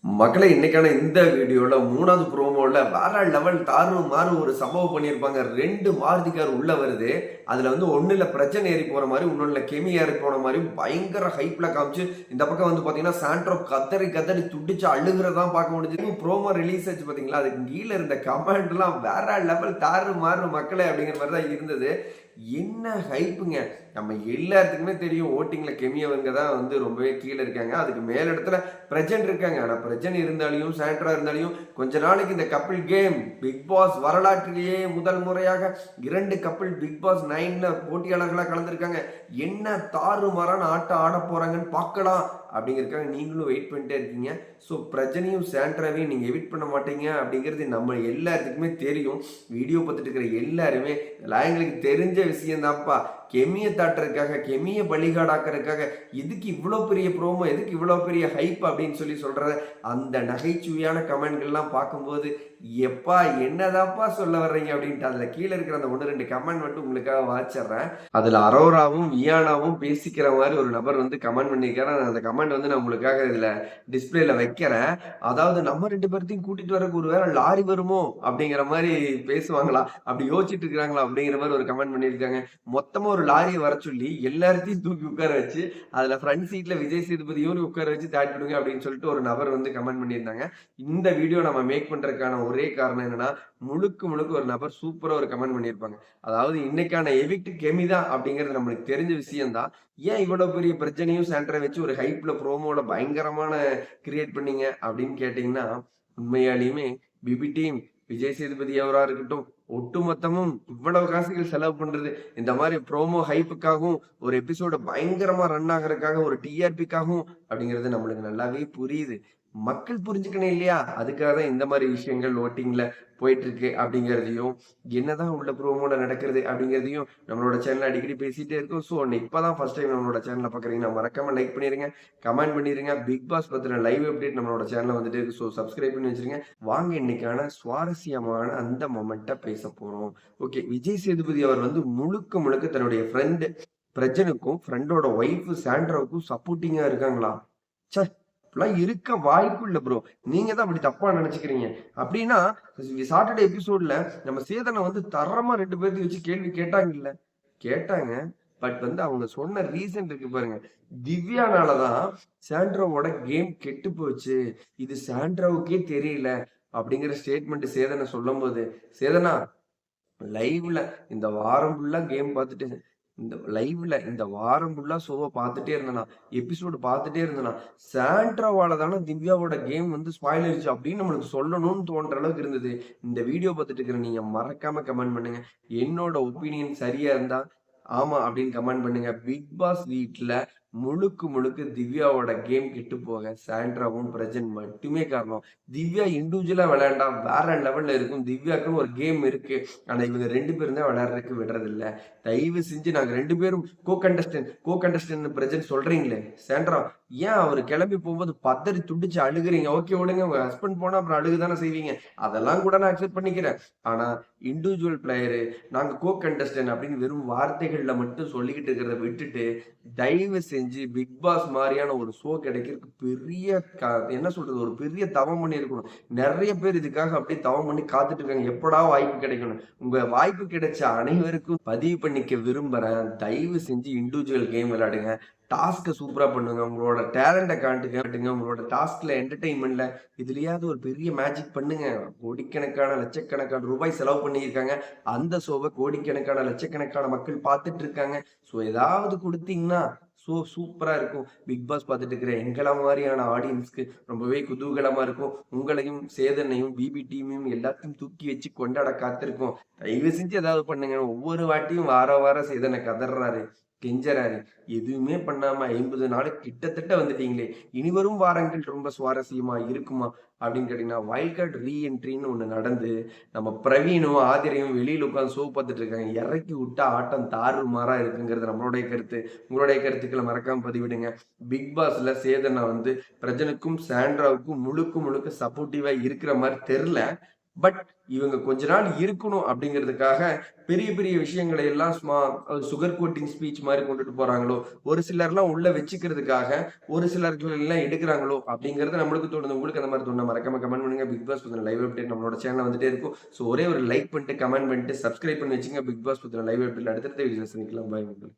மக்களே இன்னைக்கான இந்த வீடியோல 3வது ப்ரோமோல வேற லெவல் தாறு மாறு ஒரு சம்பவம் பண்ணியிருப்பாங்க. 2 மாருதி கார் உள்ள வருது. அதுல வந்து ஒண்ணுல பிரச்சனை ஏறி போற மாதிரி, இன்னொன்னுல கெமி ஏறி போன மாதிரி பயங்கர ஹைப்ல காமிச்சு, இந்த பக்கம் வந்து பாத்தீங்கன்னா சாண்ட்ரோ கதறி கதறி துடிச்சு அழுகுறதான் பார்க்க முடிஞ்சது. ப்ரோமோ ரிலீஸ் ஆச்சு பாத்தீங்களா, அதுக்கு கீழே இருந்த கமெண்ட் எல்லாம் வேற லெவல் தாறு மாறு மக்களே அப்படிங்கிற மாதிரி தான் இருந்தது. என்ன ஹைப்புங்க! நம்ம எல்லாத்துக்குமே தெரியும் ஓட்டிங்ல கெமியவங்க தான் வந்து ரொம்பவே கீழே இருக்காங்க. அதுக்கு மேல இடத்துல பிரஜன் இருக்காங்க. ஆனா பிரஜன் இருந்தாலையும் சாண்ட்ரா இருந்தாலையும் கொஞ்ச நாளைக்கு இந்த கப்பிள் கேம் பிக் பாஸ் வரலாற்றிலேயே முதல் முறையாக 2 கப்பிள் பிக் பாஸ் 9ல போட்டியாளர்களா கலந்துருக்காங்க. என்ன தாறுமாறான ஆட்டம் ஆட போறாங்கன்னு பார்க்கலாம் அப்படிங்கிறதுக்காக நீங்களும் வெயிட் பண்ணிட்டே இருக்கீங்க. ஸோ பிரஜனையும் சாண்ட்ராவையும் நீங்க எவிட் பண்ண மாட்டீங்க அப்படிங்கிறது நம்ம எல்லாத்துக்குமே தெரியும். வீடியோ பார்த்துட்டு இருக்கிற எல்லாருமே எங்களுக்கு தெரிஞ்ச விஷயம் தான்ப்பா. கெமியை தாட்டுறதுக்காக, கெமியை பலிகாடாக்குறதுக்காக எதுக்கு இவ்வளோ பெரிய ப்ரோமோ, எதுக்கு இவ்வளோ பெரிய ஹைப் அப்படின்னு சொல்ற அந்த நகைச்சுவையான கமெண்ட்கள்லாம் பார்க்கும்போது எப்பா என்னதாப்பா சொல்ல வர்றீங்க அப்படின்ட்டு அதில் கீழே இருக்கிற அந்த 1-2 கமெண்ட் மட்டும் உங்களுக்காக வாச்சிடுறேன். அதில் அரோராவும் வியானாவும் பேசிக்கிற மாதிரி ஒரு நபர் வந்து கமெண்ட் பண்ணியிருக்காரு. அந்த கமெண்ட் வந்து நான் உங்களுக்காக இதில் டிஸ்பிளேல வைக்கிறேன். அதாவது நம்ம 2 பேர்த்தையும் கூட்டிட்டு வரக்கு ஒரு வேளை லாரி வருமோ அப்படிங்கிற மாதிரி பேசுவாங்களா, அப்படி யோசிச்சுட்டு இருக்கிறாங்களா அப்படிங்கிற மாதிரி ஒரு கமெண்ட் பண்ணியிருக்காங்க. மொத்தமா ஒரு லாரியை வர சொல்லி எல்லாத்தையும் தூக்கி உட்கார வச்சு அதுல ஃப்ரண்ட் சீட்ல விஜய் சேதுபதியும் உட்கார வச்சு தாட்டி விடுங்க அப்படின்னு சொல்லிட்டு ஒரு நபர் வந்து கமெண்ட் பண்ணியிருந்தாங்க. இந்த வீடியோ நம்ம மேக் பண்றதுக்கான ஒரே காரணம் என்னன்னா, முழுக்க முழுக்க ஒரு நபர் சூப்பரா ஒரு கமெண்ட் பண்ணியிருப்பாங்க. அதாவது இன்னைக்கான எவிக்ட் கெமி தான் அப்படிங்கிறது நம்மளுக்கு தெரிஞ்ச விஷயம் தான். ஏன் இவ்வளவு பெரிய பிரச்சனையும் சென்டரை வச்சு ஒரு ஹைப்ல ப்ரோமோல பயங்கரமான கிரியேட் பண்ணீங்க அப்படின்னு கேட்டீங்கன்னா, உண்மையாலுமே பிபி டீம் விஜய் சேதுபதி அவரா இருக்கட்டும், ஒட்டுமொத்தமும் இவ்வளவு காசுகள் செலவு பண்றது இந்த மாதிரி ப்ரோமோ ஹைப்புக்காகவும் ஒரு எபிசோட பயங்கரமா ரன் ஆகிறதுக்காக ஒரு டிஆர்பிக்காகவும் அப்படிங்கிறது நம்மளுக்கு நல்லாவே புரியுது. மக்கள் புரிஞ்சுக்கணும் இல்லையா, அதுக்காக தான் இந்த மாதிரி விஷயங்கள் ஓட்டிங்ல போயிட்டு இருக்கு அப்படிங்கிறதையும், என்னதான் உள்ள ப்ரோமோல நடக்கிறது அப்படிங்கிறதையும் நம்மளோட சேனல் அடிக்கடி பேசிட்டே இருக்கோம். ஸோ இப்பதான் ஃபர்ஸ்ட் டைம் நம்மளோட சேனலை பாக்குறீங்கன்னா மறக்காம லைக் பண்ணிருங்க, கமெண்ட் பண்ணிருங்க. பிக் பாஸ் பத்தின லைவ் அப்டேட் நம்மளோட சேனல்ல வந்துட்டு இருக்கு. ஸோ சப்ஸ்கிரைப் பண்ணி வச்சிருங்க. வாங்க இன்னைக்கான சுவாரஸ்யமான அந்த மொமெண்ட்டை பேச போறோம். ஓகே, விஜய் சேதுபதி அவர் வந்து முழுக்க முழுக்க தன்னுடைய ஃப்ரெண்டு பிரஜனுக்கும் ஃப்ரெண்டோட ஒய்ஃப் சாண்ட்ராவுக்கும் சப்போர்ட்டிங்கா இருக்காங்களா? ச்சே, இப்படிலாம் இருக்க வாய்ப்பு இல்ல ப்ரோ. நீங்க தான் அப்படி தப்பா நினைச்சுக்கிறீங்க. அப்படின்னா சாட்டர்டே எபிசோட்ல நம்ம சேதனை வந்து தரமா 2 பேர்த்தையும் வச்சு கேள்வி கேட்டாங்கல்ல? கேட்டாங்க. பட் வந்து அவங்க சொன்ன ரீசன் இருக்கு பாருங்க. திவ்யானாலதான் சாண்ட்ராவோட கேம் கெட்டு போச்சு. இது சாண்ட்ராவுக்கே தெரியல அப்படிங்கிற ஸ்டேட்மெண்ட் சேதனை சொல்லும்போது, சேதனா லைவ்ல இந்த வாரம் ஃபுல்லா கேம் பார்த்துட்டு இந்த லைவ்ல இந்த வாரம் ஃபுல்லா ஷோவ பார்த்துட்டே இருந்தேனா, எபிசோடு பார்த்துட்டே இருந்தேனா, சாண்ட்ராவால தான திவ்யாவோட கேம் வந்து ஸ்பாயில் ஆயிருச்சு அப்படின்னு நம்மளுக்கு சொல்லணும்னு தோன்ற அளவுக்கு இருந்தது. இந்த வீடியோ பார்த்துட்டு இருக்கிற நீங்க மறக்காம கமெண்ட் பண்ணுங்க. என்னோட ஒப்பீனியன் சரியா இருந்தா ஆமா அப்படின்னு கமெண்ட் பண்ணுங்க. பிக் பாஸ் வீட்ல முழுக்க முழுக்க திவ்யாவோட கேம் கெட்டு போக சாண்ட்ராவும் பிரஜன் மட்டுமே காரணம். திவ்யா இண்டிவிஜுவலா விளையாண்டா வேற லெவல்ல இருக்கும். திவ்யாக்குன்னு ஒரு கேம் இருக்கு. ஆனா இவங்க 2 பேரும் தான் விளையாடுறதுக்கு விடுறது இல்ல. தயவு செஞ்சு நாங்க 2 பேரும் கோ கண்டஸ்டன்ட் பிரஜன் சொல்றீங்களே சாண்ட்ரா, ஏன் அவரு கிளம்பி போகும்போது பதறி துடிச்சு அழுகுறீங்க? ஓகே விடுங்க, உங்க ஹஸ்பண்ட் போனா அப்புறம் அழுகுதானே செய்வீங்க. அதெல்லாம் கூட நான் அக்செப்ட் பண்ணிக்கிறேன். ஆனா இண்டிவிஜுவல் பிளேயரு, நாங்க கோ கண்டஸ்டன்ட் அப்படின்னு வெறும் வார்த்தைகள்ல மட்டும் சொல்லிக்கிட்டு இருக்கிறத விட்டுட்டு, தயவு செஞ்சு பிக் பாஸ் மாதிரியான ஒரு ஷோ கிடைக்கிறதுக்கு பெரிய என்ன சொல்றது, ஒரு பெரிய தவம் பண்ணி இருக்கணும். நிறைய பேர் இதுக்காக அப்படியே தவம் பண்ணி காத்துட்டு இருக்காங்க. எப்படா வாய்ப்பு கிடைக்கணும். உங்க வாய்ப்பு கிடைச்ச அனைவருக்கும் பதிவு பண்ணிக்க விரும்புறேன். தயவு செஞ்சு இண்டிவிஜுவல் கேம் விளையாடுங்க. டாஸ்க சூப்பரா பண்ணுங்க. உங்களோட டேலண்ட காட்டுங்க. உங்களோட டாஸ்க்ல என்டர்டெயின்மெண்ட்ல இதுலயாவது ஒரு பெரிய மேஜிக் பண்ணுங்க. கோடிக்கணக்கான லட்சக்கணக்கான ரூபாய் செலவு பண்ணியிருக்காங்க. அந்த ஷோவை கோடிக்கணக்கான லட்சக்கணக்கான மக்கள் பார்த்துட்டு இருக்காங்க. ஸோ ஏதாவது கொடுத்தீங்கன்னா ஸோ சூப்பரா இருக்கும். பிக் பாஸ் பார்த்துட்டு இருக்கிற எங்கள மாதிரியான ஆடியன்ஸ்க்கு ரொம்பவே குதூகலமா இருக்கும். உங்களையும் சேதனையும் பிபி டீமையும் எல்லாத்தையும் தூக்கி வச்சு கொண்டாட காத்திருக்கும். தயவு செஞ்சு ஏதாவது பண்ணுங்க. ஒவ்வொரு வாட்டியும் வார வாரம் சேதனை கதறாரு, கெஞ்சறாரு. எதுவுமே பண்ணாம 50 நாளுக்கு கிட்டத்தட்ட வந்துட்டீங்களே. இனி வரும் வாரங்கள் ரொம்ப சுவாரஸ்யமா இருக்குமா அப்படின்னு கேட்டீங்கன்னா, வைல்ட் கார்டு ரீஎன்ட்ரின்னு ஒண்ணு நடந்து நம்ம பிரவீனும் ஆதிரையும் வெளியில உட்கார்ந்து ஷோ பார்த்துட்டு இருக்காங்க. இறக்கி விட்டா ஆட்டம் தாறுமாறா இருக்குங்கிறது நம்மளுடைய கருத்து. உங்களுடைய கருத்துக்களை மறக்காம பதிவிடுங்க. பிக் பாஸ்ல சேதனா வந்து பிரஜனுக்கும் சாண்ட்ராவுக்கும் முழுக்க முழுக்க சப்போர்ட்டிவா இருக்கிற மாதிரி தெரியல. பட் இவங்க கொஞ்ச நாள் இருக்கணும் அப்படிங்கிறதுக்காக பெரிய பெரிய விஷயங்களை எல்லாம் சுகர் கோட்டிங் ஸ்பீச் மாதிரி கொண்டுட்டு போறாங்களோ, ஒரு சிலர்லாம் உள்ள வச்சுக்கிறதுக்காக ஒரு சிலர்கள் எல்லாம் எடுக்கிறாங்களோ அப்படிங்கிறது நம்மளுக்கு தோணுது. உங்களுக்கு அந்த மாதிரி தோணுதா? மறக்காம கமெண்ட் பண்ணுங்க. பிக் பாஸ் பத்தின லைவ் அப்டேட் நம்மளோட சேனல்ல வந்துட்டே இருக்கும். ஸோ ஒரே ஒரு லைக் பண்ணிட்டு, கமெண்ட் பண்ணிட்டு, சப்ஸ்கிரைப் பண்ணி வச்சுங்க. பிக் பாஸ் பத்தின லைவ் அப்டேட்ல அடுத்தடுத்த வீடியோல சந்திக்கலாம். பாய் மக்களே.